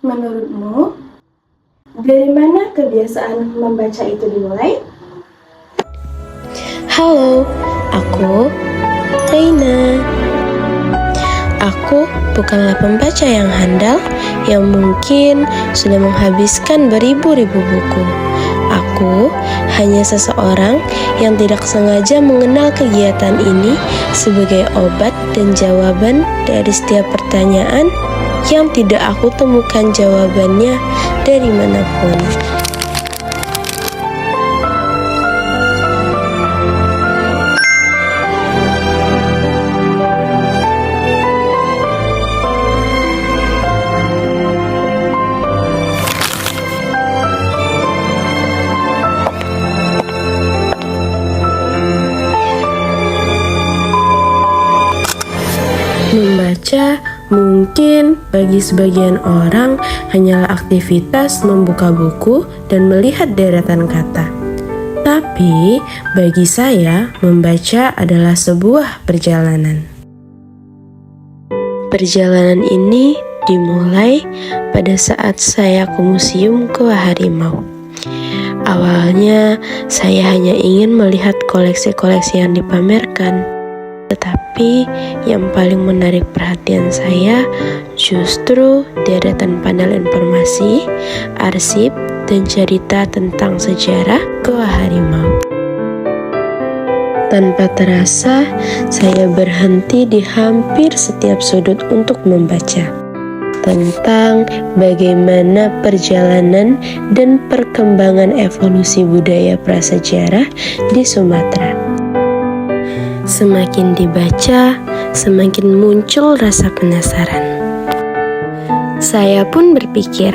Menurutmu, dari mana kebiasaan membaca itu dimulai? Halo, aku Reina. Aku bukanlah pembaca yang handal yang mungkin sudah menghabiskan beribu-ribu buku. Aku hanya seseorang yang tidak sengaja mengenal kegiatan ini sebagai obat dan jawaban dari setiap pertanyaan yang tidak aku temukan jawabannya dari manapun. Membaca mungkin bagi sebagian orang hanyalah aktivitas membuka buku dan melihat deretan kata. Tapi bagi saya, membaca adalah sebuah perjalanan. Perjalanan ini dimulai pada saat saya ke Museum Goa Harimau. Awalnya, saya hanya ingin melihat koleksi-koleksi yang dipamerkan. Tetapi yang paling menarik perhatian saya justru deretan panel informasi, arsip, dan cerita tentang sejarah Goa Harimau. Tanpa terasa, saya berhenti di hampir setiap sudut untuk membaca tentang bagaimana perjalanan dan perkembangan evolusi budaya prasejarah di Sumatera. Semakin dibaca, semakin muncul rasa penasaran. Saya pun berpikir,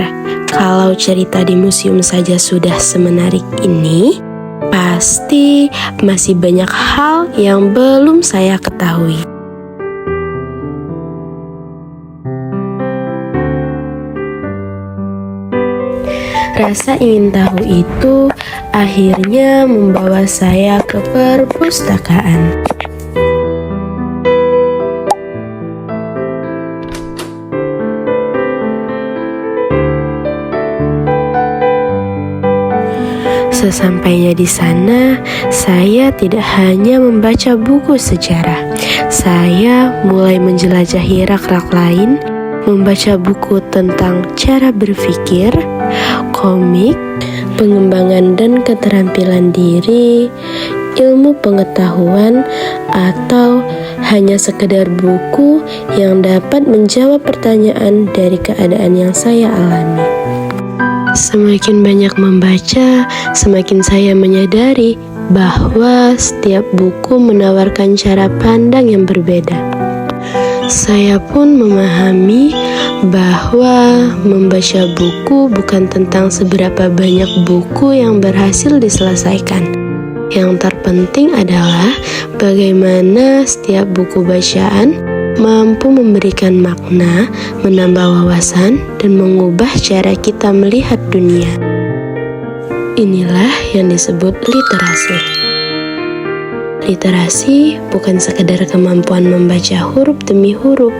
kalau cerita di museum saja sudah semenarik ini, pasti masih banyak hal yang belum saya ketahui. Rasa ingin tahu itu akhirnya membawa saya ke perpustakaan. Sesampainya di sana, saya tidak hanya membaca buku sejarah. Saya mulai menjelajahi rak-rak lain, membaca buku tentang cara berpikir, komik, pengembangan dan keterampilan diri, ilmu pengetahuan, atau hanya sekedar buku yang dapat menjawab pertanyaan dari keadaan yang saya alami. Semakin banyak membaca, semakin saya menyadari bahwa setiap buku menawarkan cara pandang yang berbeda. Saya pun memahami bahwa membaca buku bukan tentang seberapa banyak buku yang berhasil diselesaikan. Yang terpenting adalah bagaimana setiap buku bacaan mampu memberikan makna, menambah wawasan, dan mengubah cara kita melihat dunia. Inilah yang disebut literasi. Literasi bukan sekedar kemampuan membaca huruf demi huruf.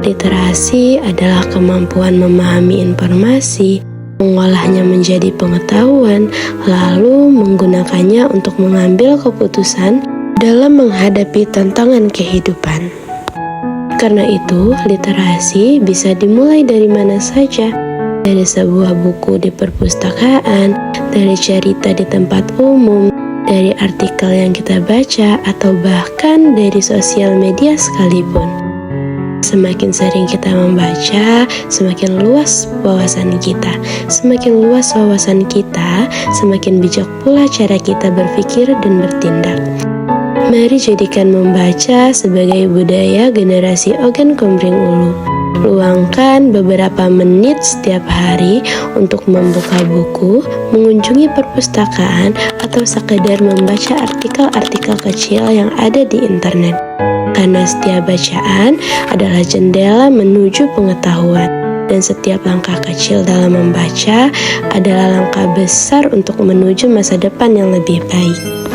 Literasi adalah kemampuan memahami informasi, mengolahnya menjadi pengetahuan, lalu menggunakannya untuk mengambil keputusan dalam menghadapi tantangan kehidupan. Karena itu, literasi bisa dimulai dari mana saja, dari sebuah buku di perpustakaan, dari cerita di tempat umum, dari artikel yang kita baca, atau bahkan dari sosial media sekalipun. Semakin sering kita membaca, semakin luas wawasan kita. Semakin luas wawasan kita, semakin bijak pula cara kita berpikir dan bertindak. Mari jadikan membaca sebagai budaya generasi Ogan Komering Ulu. Luangkan beberapa menit setiap hari untuk membuka buku, mengunjungi perpustakaan, atau sekedar membaca artikel-artikel kecil yang ada di internet. Karena setiap bacaan adalah jendela menuju pengetahuan, dan setiap langkah kecil dalam membaca adalah langkah besar untuk menuju masa depan yang lebih baik.